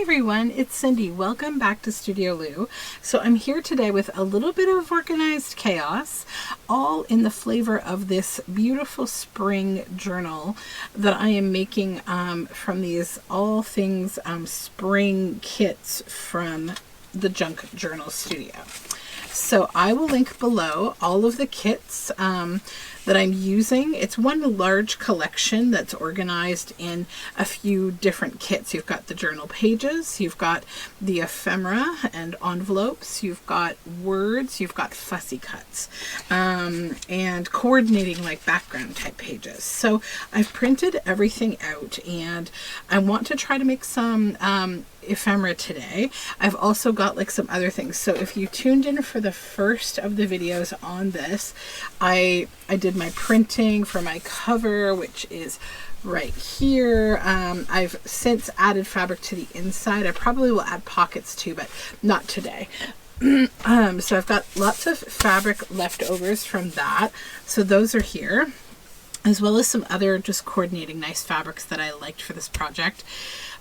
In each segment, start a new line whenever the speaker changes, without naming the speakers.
everyone, it's Cindy. Welcome back to Studioloo. So I'm here today with a little bit of organized chaos, all in the flavor of this beautiful spring journal that I am making from these all things spring kits from the Junk Journal Studio. So I will link below all of the kits that I'm using. It's one large collection that's organized in a few different kits. You've got the journal pages, you've got the ephemera and envelopes, you've got words, you've got fussy cuts, and coordinating like background type pages. So I've printed everything out and I want to try to make some ephemera today. I've also got like some other things. So if you tuned in for the first of the videos on this, I did my printing for my cover, which is right here. I've since added fabric to the inside. I probably will add pockets too, but not today. So I've got lots of fabric leftovers from that. So those are here, as well as some other just coordinating nice fabrics that I liked for this project.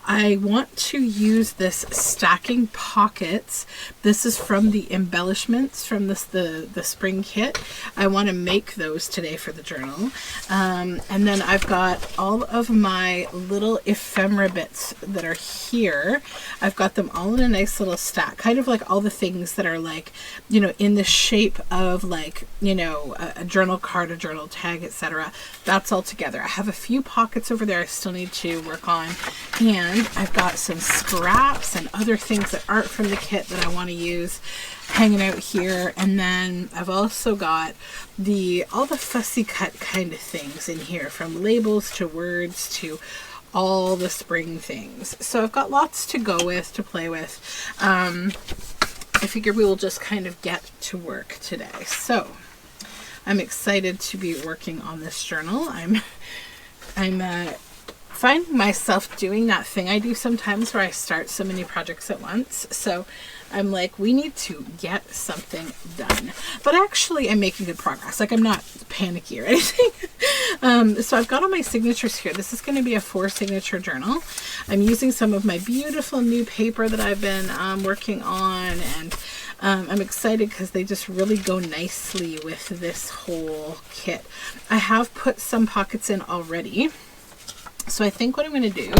I want to use this stacking pockets. This is from the embellishments from the spring kit. I want to make those today for the journal. And then I've got all of my little ephemera bits that are here. I've got them all in a nice little stack, kind of like all the things that are like, you know, in the shape of like, you know, a journal card, a journal tag, etc. That's all together. I have a few pockets over there I still need to work on, and I've got some scraps and other things that aren't from the kit that I want to use hanging out here. And then I've also got all the fussy cut kind of things in here, from labels to words to all the spring things. So I've got lots to go with, to play with. I figure we will just kind of get to work today. So I'm excited to be working on this journal. I'm finding myself doing that thing I do sometimes where I start so many projects at once. So I'm like, we need to get something done. But actually I'm making good progress. Like, I'm not panicky or anything. So I've got all my signatures here. This is going to be a 4-signature journal. I'm using some of my beautiful new paper that I've been working on, and I'm excited because they just really go nicely with this whole kit. I have put some pockets in already. So I think what I'm going to do,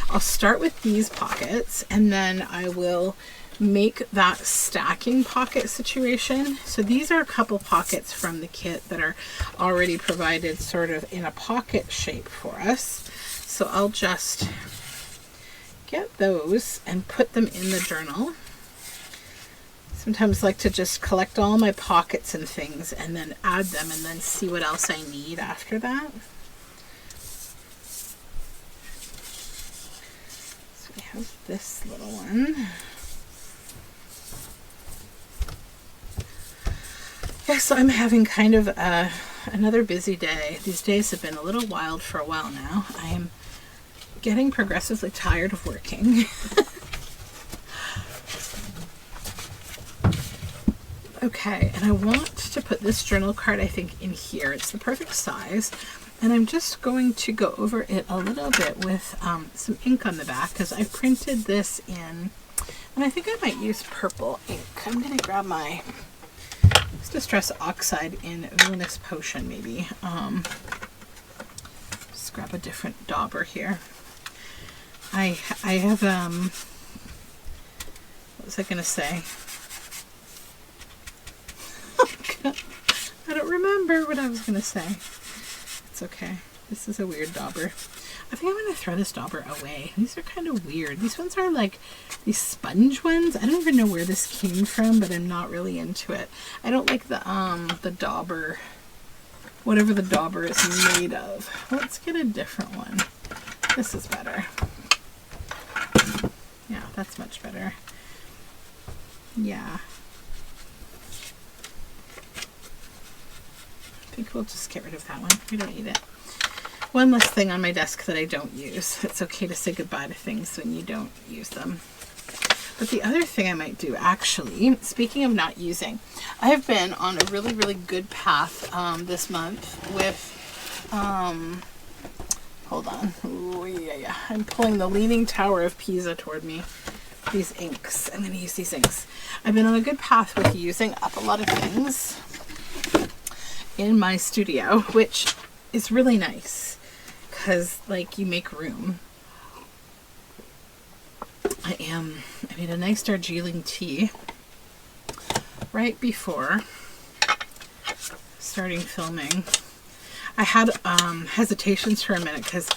I'll start with these pockets and then I will make that stacking pocket situation. So these are a couple pockets from the kit that are already provided sort of in a pocket shape for us. So I'll just get those and put them in the journal. Sometimes I like to just collect all my pockets and things and then add them and then see what else I need after that. We have this little one. Yeah, so I'm having kind of another busy day. These days have been a little wild for a while now. I am getting progressively tired of working. Okay, and I want to put this journal card, I think, in here. It's the perfect size. And I'm just going to go over it a little bit with some ink on the back, because I printed this in, and I think I might use purple ink. I'm going to grab my Distress Oxide in Villainous Potion, maybe. Just grab a different dauber here. I have, what was I going to say? I don't remember what I was going to say. It's okay. This is a weird dauber. I think I'm going to throw this dauber away. These are kind of weird. These ones are like these sponge ones. I don't even know where this came from, but I'm not really into it. I don't like the dauber, whatever the dauber is made of. Let's get a different one. This is better. Yeah, that's much better. Yeah. I think we'll just get rid of that one. We don't need it. One less thing on my desk that I don't use. It's okay to say goodbye to things when you don't use them. But the other thing I might do, actually, speaking of not using, I've been on a really, really good path this month with, hold on. Ooh, yeah. I'm pulling the Leaning Tower of Pisa toward me. these inks. I'm going to use these inks. I've been on a good path with using up a lot of things in my studio, which is really nice because, like, you make room. I made a nice Darjeeling tea right before starting filming. I had hesitations for a minute because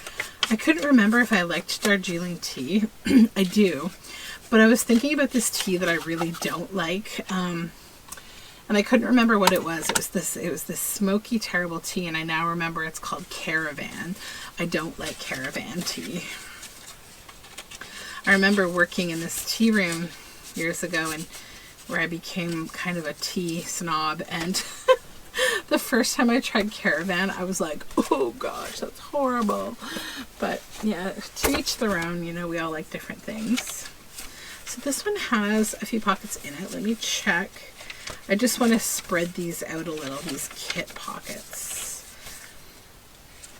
I couldn't remember if I liked Darjeeling tea. I do, but I was thinking about this tea that I really don't like, and I couldn't remember what it was. It was this smoky, terrible tea, and I now remember it's called Caravan. I don't like Caravan tea. I remember working in this tea room years ago, and where I became kind of a tea snob, and the first time I tried Caravan, I was like, oh gosh, that's horrible. But yeah, to each their own, you know, we all like different things. So this one has a few pockets in it. Let me check. I just want to spread these out a little, these kit pockets.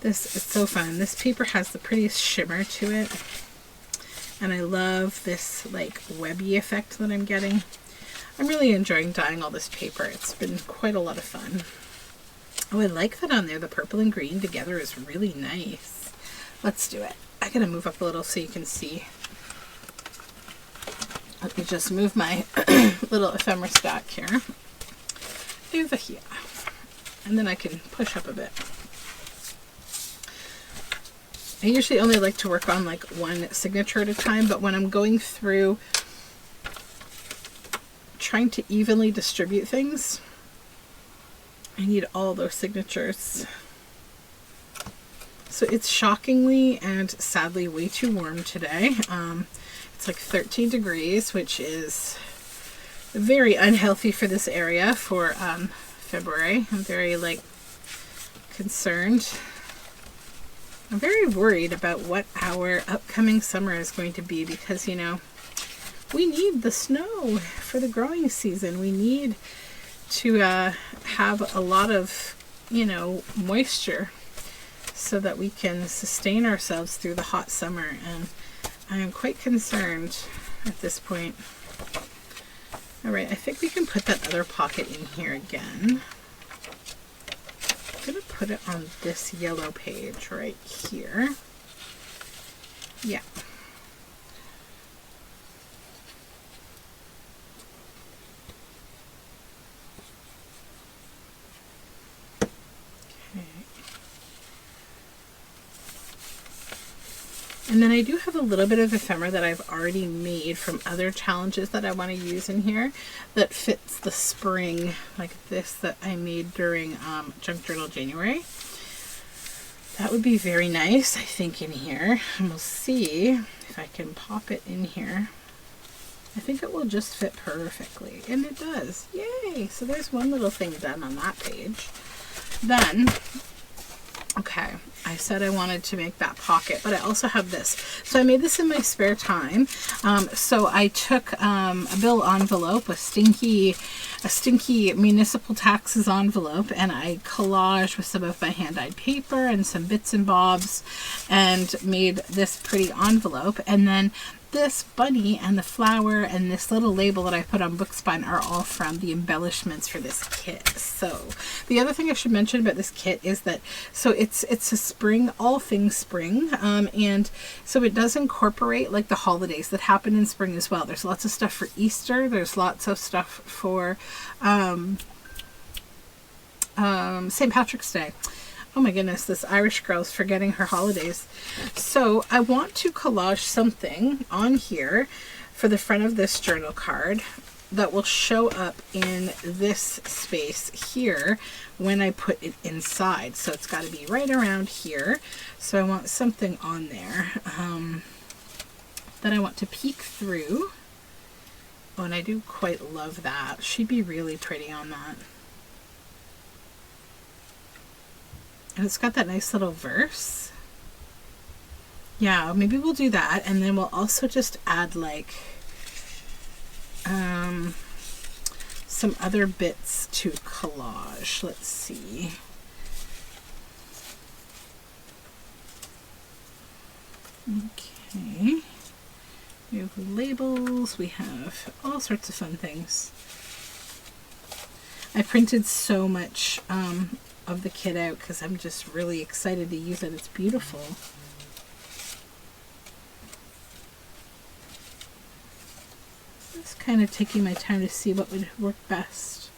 This is so fun. This paper has the prettiest shimmer to it. And I love this like webby effect that I'm getting. I'm really enjoying dyeing all this paper. It's been quite a lot of fun. Oh, I like that on there. The purple and green together is really nice. Let's do it. I gotta move up a little so you can see. Let me just move my little ephemera stack here over here. And then I can push up a bit. I usually only like to work on like one signature at a time, but when I'm going through trying to evenly distribute things, I need all those signatures. So it's shockingly and sadly way too warm today. It's like 13 degrees, which is very unhealthy for this area for February. I'm very like concerned. I'm very worried about what our upcoming summer is going to be because, you know, we need the snow for the growing season. We need to have a lot of, you know, moisture so that we can sustain ourselves through the hot summer. And I am quite concerned at this point. All right, I think we can put that other pocket in here again. I'm going to put it on this yellow page right here. Yeah. And then I do have a little bit of ephemera that I've already made from other challenges that I want to use in here that fits the spring, like this that I made during Junk Journal January. That would be very nice, I think, in here. And we'll see if I can pop it in here. I think it will just fit perfectly. And it does. Yay! So there's one little thing done on that page. Then, okay, I said I wanted to make that pocket, but I also have this. So I made this in my spare time. So I took a bill envelope, a stinky municipal taxes envelope, and I collaged with some of my hand-dyed paper and some bits and bobs and made this pretty envelope. And then this bunny and the flower and this little label that I put on Bookspine are all from the embellishments for this kit. So the other thing I should mention about this kit is that, so it's a spring, all things spring, and so it does incorporate like the holidays that happen in spring as well. There's lots of stuff for Easter. There's lots of stuff for St. Patrick's Day. Oh my goodness, this Irish girl's forgetting her holidays. So I want to collage something on here for the front of this journal card that will show up in this space here when I put it inside. So it's got to be right around here. So I want something on there that I want to peek through. Oh, and I do quite love that. She'd be really pretty on that. And it's got that nice little verse. Yeah, maybe we'll do that. And then we'll also just add like some other bits to collage. Let's see. Okay. We have labels, we have all sorts of fun things. I printed so much of the kit out because I'm just really excited to use it. It's beautiful. Just kind of taking my time to see what would work best.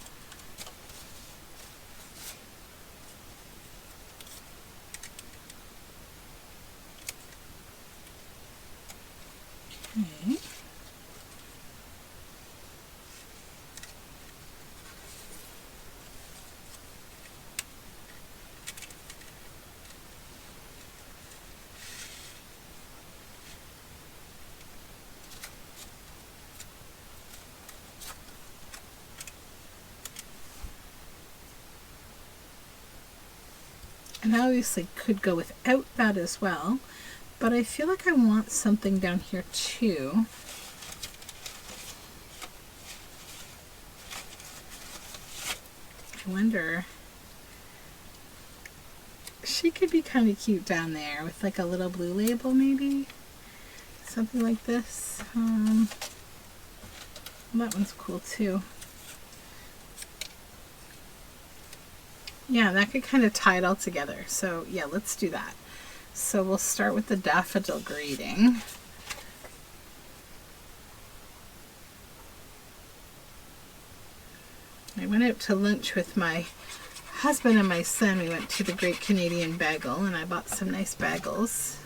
Okay. And I obviously could go without that as well, but I feel like I want something down here too. I wonder, she could be kind of cute down there with like a little blue label maybe, something like this. That one's cool too. Yeah, that could kind of tie it all together. So yeah, let's do that. So we'll start with the daffodil greeting. I went out to lunch with my husband and my son. We went to the Great Canadian Bagel and I bought some nice bagels.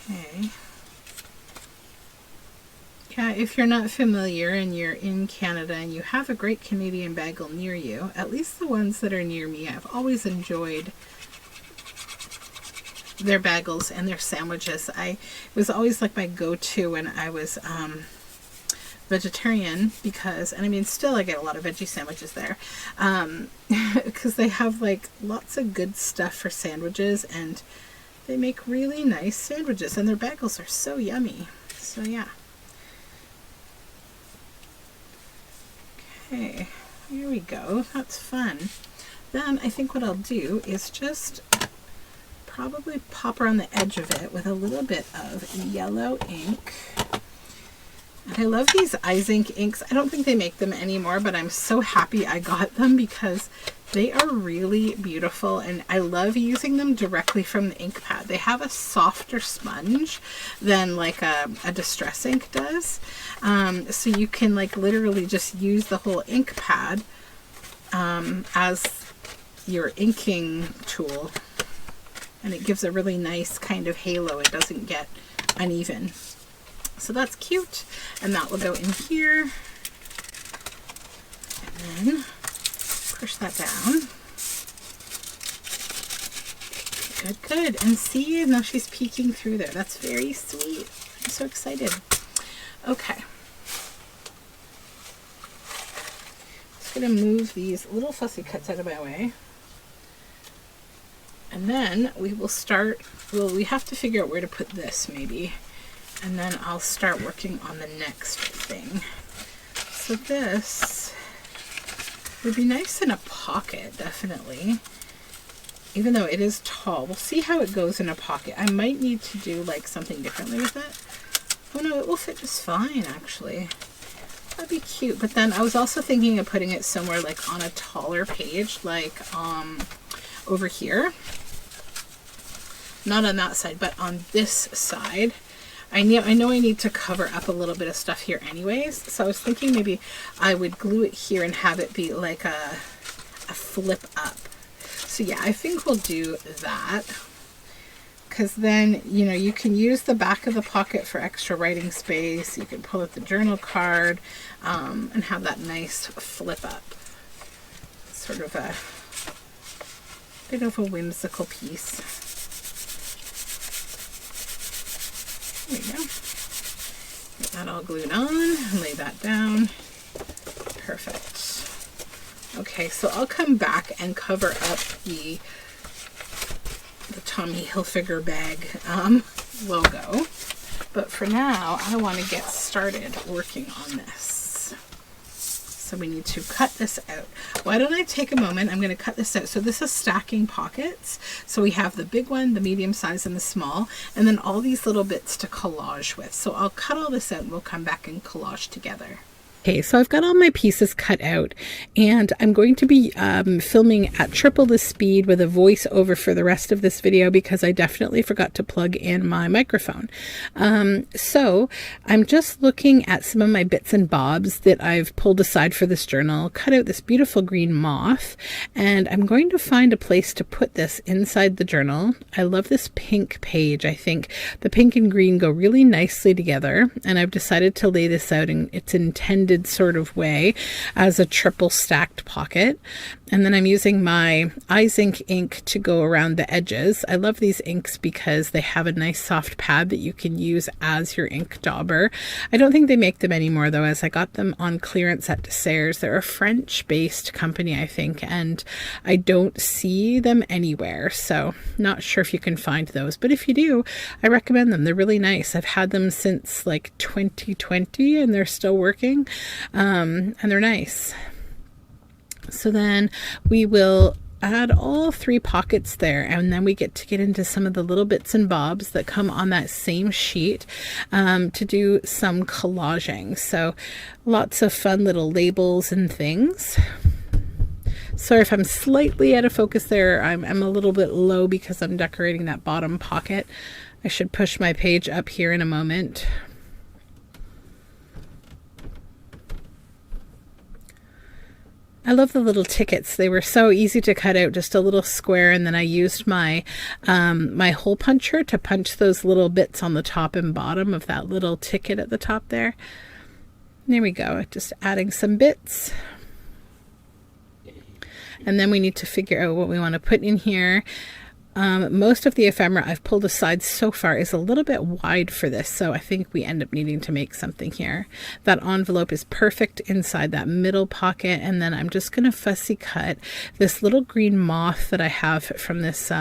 Okay. Yeah, if you're not familiar and you're in Canada and you have a Great Canadian Bagel near you, at least the ones that are near me, I've always enjoyed their bagels and their sandwiches. It was always like my go-to when I was vegetarian, because, and I mean still I get a lot of veggie sandwiches there, because they have like lots of good stuff for sandwiches and they make really nice sandwiches and their bagels are so yummy. So yeah. Okay, here we go. That's fun. Then I think what I'll do is just probably pop around the edge of it with a little bit of yellow ink. I love these Eyes Ink inks. I don't think they make them anymore, but I'm so happy I got them because they are really beautiful and I love using them directly from the ink pad. They have a softer sponge than like a Distress ink does. So you can like literally just use the whole ink pad as your inking tool. And it gives a really nice kind of halo. It doesn't get uneven. So that's cute, and that will go in here, and then push that down. Good, good. And see, now she's peeking through there. That's very sweet. I'm so excited. Okay. Just gonna move these little fussy cuts out of my way. And then we will start, well, we have to figure out where to put this maybe. And then I'll start working on the next thing. So this would be nice in a pocket, definitely. Even though it is tall. We'll see how it goes in a pocket. I might need to do like something differently with it. Oh no, it will fit just fine actually. That'd be cute. But then I was also thinking of putting it somewhere like on a taller page, like over here. Not on that side, but on this side. I know I need to cover up a little bit of stuff here anyways, so I was thinking maybe I would glue it here and have it be like a flip up. So yeah, I think we'll do that, because then, you know, you can use the back of the pocket for extra writing space. You can pull out the journal card and have that nice flip up. Sort of a bit of a whimsical piece. There we go. Get that all glued on, lay that down. Perfect. Okay. Okay, so I'll come back and cover up the Tommy Hilfiger bag logo. But for now, I want to get started working on this. So we need to cut this out. Why don't I take a moment? I'm going to cut this out. So this is stacking pockets. So we have the big one, the medium size, and the small, and then all these little bits to collage with. So I'll cut all this out and we'll come back and collage together. Okay, so I've got all my pieces cut out, and I'm going to be filming at triple the speed with a voiceover for the rest of this video because I definitely forgot to plug in my microphone. So I'm just looking at some of my bits and bobs that I've pulled aside for this journal, cut out this beautiful green moth, and I'm going to find a place to put this inside the journal. I love this pink page. I think the pink and green go really nicely together, and I've decided to lay this out in its intended sort of way as a triple stacked pocket. And then I'm using my Eyes ink to go around the edges. I love these inks because they have a nice soft pad that you can use as your ink dauber. I don't think they make them anymore though, as I got them on clearance at Desserts. They're a French-based company, I think, and I don't see them anywhere, so not sure if you can find those, but if you do, I recommend them. They're really nice. I've had them since like 2020 and they're still working. And they're nice. So then we will add all 3 pockets there, and then we get into some of the little bits and bobs that come on that same sheet to do some collaging. So lots of fun little labels and things. Sorry if I'm slightly out of focus there. I'm a little bit low because I'm decorating that bottom pocket. I should push my page up here in a moment. I love the little tickets. They were so easy to cut out, just a little square, and then I used my my hole puncher to punch those little bits on the top and bottom of that little ticket at the top there. There we go, just adding some bits. And then we need to figure out what we want to put in here. Most of the ephemera I've pulled aside so far is a little bit wide for this, so I think we end up needing to make something here. That envelope is perfect inside that middle pocket, and then I'm just going to fussy cut this little green moth that I have from this,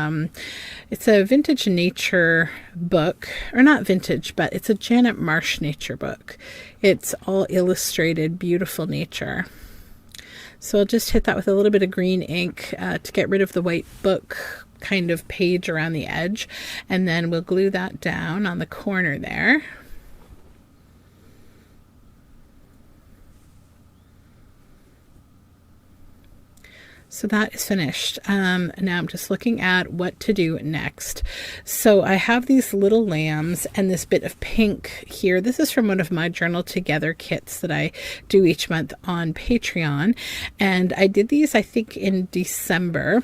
it's a vintage nature book, or not vintage, but it's a Janet Marsh nature book. It's all illustrated, beautiful nature. So I'll just hit that with a little bit of green ink to get rid of the white book kind of page around the edge, and then we'll glue that down on the corner there. So that is finished. Now I'm just looking at what to do next. So I have these little lambs and this bit of pink here. This is from one of my Journal Together kits that I do each month on Patreon. And I did these, I think, in December.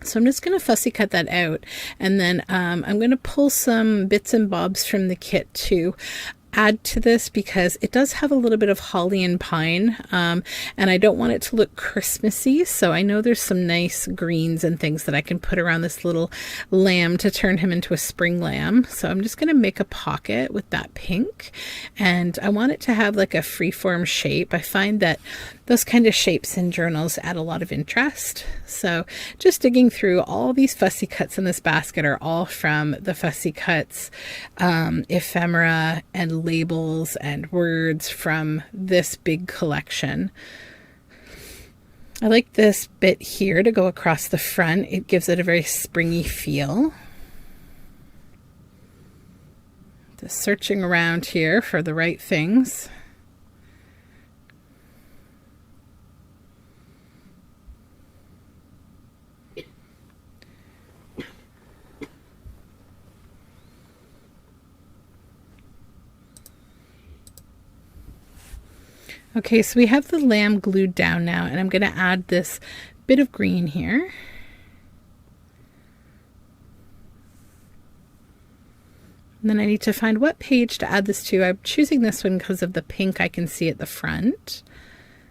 So I'm just going to fussy cut that out, and then I'm going to pull some bits and bobs from the kit to add to this because it does have a little bit of holly and pine, and I don't want it to look Christmassy, so I know there's some nice greens and things that I can put around this little lamb to turn him into a spring lamb. So I'm just going to make a pocket with that pink, and I want it to have like a freeform shape. I find that those kind of shapes in journals add a lot of interest. So just digging through, all these fussy cuts in this basket are all from the Fussy Cuts ephemera and labels and words from this big collection. I like this bit here to go across the front. It gives it a very springy feel. Just searching around here for the right things. Okay, so we have the lamb glued down now, and I'm going to add this bit of green here. And then I need to find what page to add this to. I'm choosing this one because of the pink I can see at the front.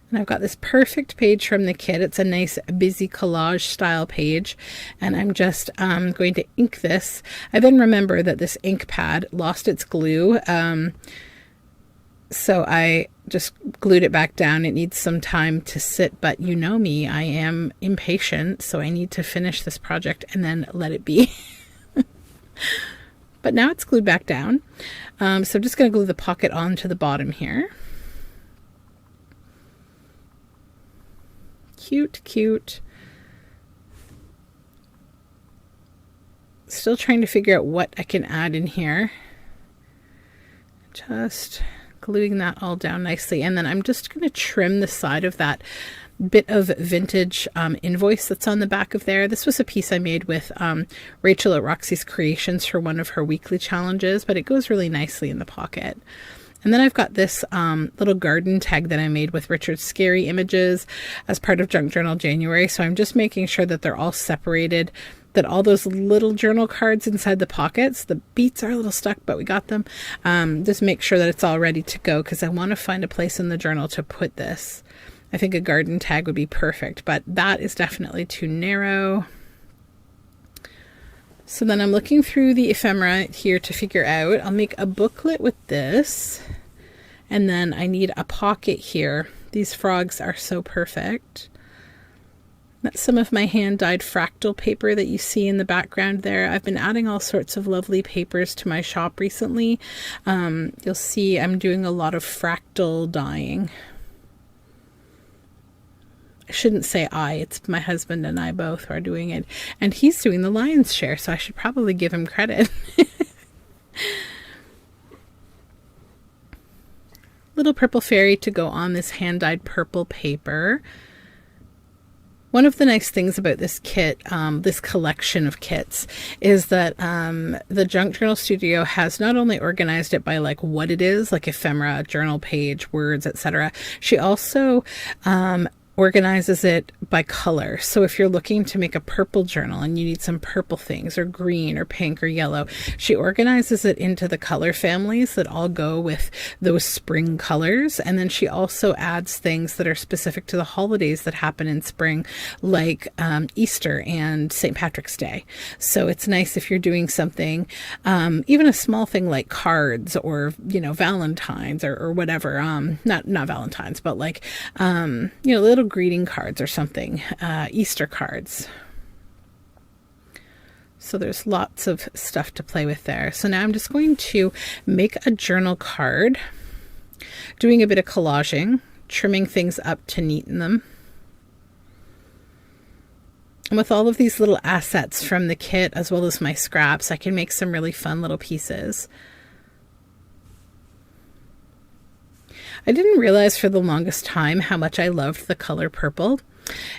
And I've got this perfect page from the kit. It's a nice busy collage style page, and I'm just going to ink this. I then remember that this ink pad lost its glue So I just glued it back down. It needs some time to sit, but you know me, I am impatient, so I need to finish this project and then let it be. But now it's glued back down. So I'm just going to glue the pocket onto the bottom here. Cute, cute. Still trying to figure out what I can add in here. Just gluing that all down nicely. And then I'm just going to trim the side of that bit of vintage invoice that's on the back of there. This was a piece I made with Rachel at Roxy's Creations for one of her weekly challenges, but it goes really nicely in the pocket. And then I've got this little garden tag that I made with Richard's Scary Images as part of Junk Journal January. So I'm just making sure that they're all separated, that all those little journal cards inside the pockets, the beats are a little stuck, but we got them. Just make sure that it's all ready to go because I want to find a place in the journal to put this. I think a garden tag would be perfect, but that is definitely too narrow. So then I'm looking through the ephemera here to figure out, I'll make a booklet with this, and then I need a pocket here. These frogs are so perfect. That's some of my hand-dyed fractal paper that you see in the background there. I've been adding all sorts of lovely papers to my shop recently. You'll see I'm doing a lot of fractal dyeing. I shouldn't say it's my husband and I both who are doing it. And he's doing the lion's share, so I should probably give him credit. Little purple fairy to go on this hand-dyed purple paper. One of the nice things about this kit, this collection of kits, is that the Junk Journal Studio has not only organized it by like what it is, like ephemera, journal page, words, etc. She also organizes it by color. So if you're looking to make a purple journal and you need some purple things or green or pink or yellow, she organizes it into the color families that all go with those spring colors. And then she also adds things that are specific to the holidays that happen in spring, like Easter and St. Patrick's Day. So it's nice if you're doing something, even a small thing like cards or, Valentine's or whatever, not Valentine's, but like, little greeting cards or something, Easter cards. So there's lots of stuff to play with there. So now I'm just going to make a journal card, doing a bit of collaging, trimming things up to neaten them. And with all of these little assets from the kit, as well as my scraps, I can make some really fun little pieces. I didn't realize for the longest time how much I loved the color purple.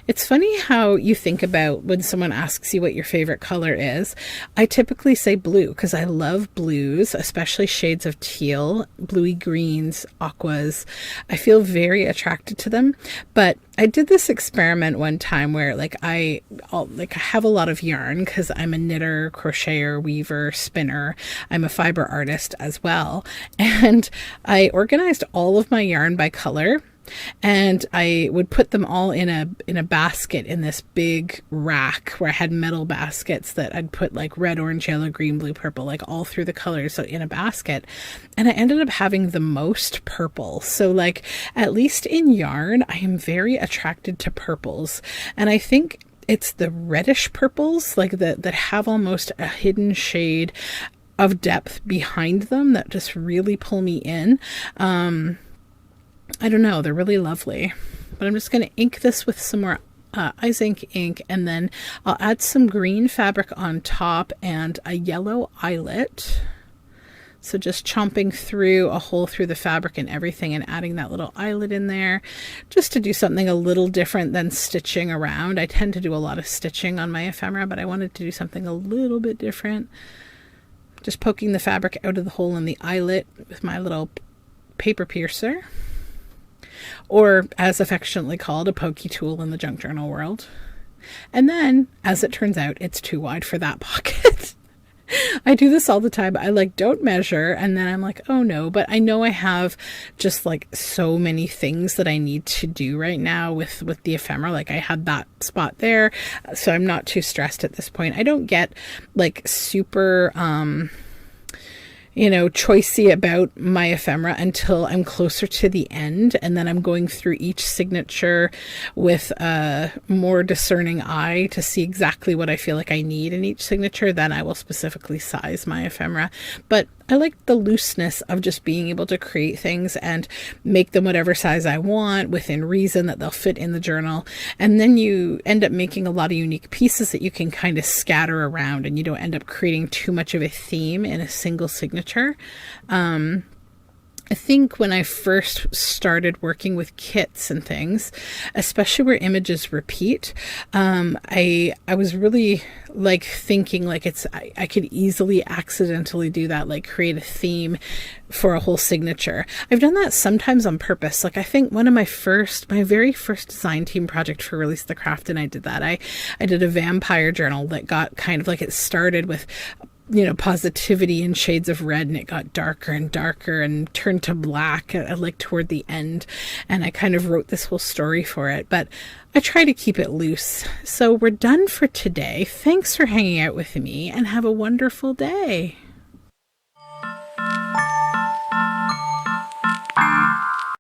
It's funny how you think about when someone asks you what your favorite color is. I typically say blue because I love blues, especially shades of teal, bluey greens, aquas. I feel very attracted to them. But I did this experiment one time where I have a lot of yarn because I'm a knitter, crocheter, weaver, spinner. I'm a fiber artist as well. And I organized all of my yarn by color. And I would put them all in a basket in this big rack where I had metal baskets that I'd put like red, orange, yellow, green, blue, purple, like all through the colors, so in a basket. And I ended up having the most purple. So like, at least in yarn, I am very attracted to purples. And I think it's the reddish purples, like that have almost a hidden shade of depth behind them that just really pull me in. I don't know, they're really lovely. But I'm just going to ink this with some more Ice ink, and then I'll add some green fabric on top and a yellow eyelet. So just chomping through a hole through the fabric and everything and adding that little eyelet in there just to do something a little different than stitching around. I tend to do a lot of stitching on my ephemera, but I wanted to do something a little bit different. Just poking the fabric out of the hole in the eyelet with my little paper piercer, or as affectionately called, a pokey tool in the junk journal world. And then, as it turns out, it's too wide for that pocket. I do this all the time. I don't measure, and then I'm like, oh no, but I know I have just so many things that I need to do right now with the ephemera. I had that spot there, so I'm not too stressed at this point. I don't get super choicey about my ephemera until I'm closer to the end. And then I'm going through each signature with a more discerning eye to see exactly what I feel like I need in each signature. Then I will specifically size my ephemera. But I like the looseness of just being able to create things and make them whatever size I want within reason, that they'll fit in the journal. And then you end up making a lot of unique pieces that you can kind of scatter around, and you don't end up creating too much of a theme in a single signature. I think when I first started working with kits and things, especially where images repeat, I was really like thinking like I could easily accidentally do that, like create a theme for a whole signature. I've done that sometimes on purpose. Like I think one of my very first design team project for Release the Craft, and I did that. I did a vampire journal that got kind of like, it started with positivity in shades of red, and it got darker and darker and turned to black like toward the end. And I kind of wrote this whole story for it, but I try to keep it loose. So we're done for today. Thanks for hanging out with me, and have a wonderful day.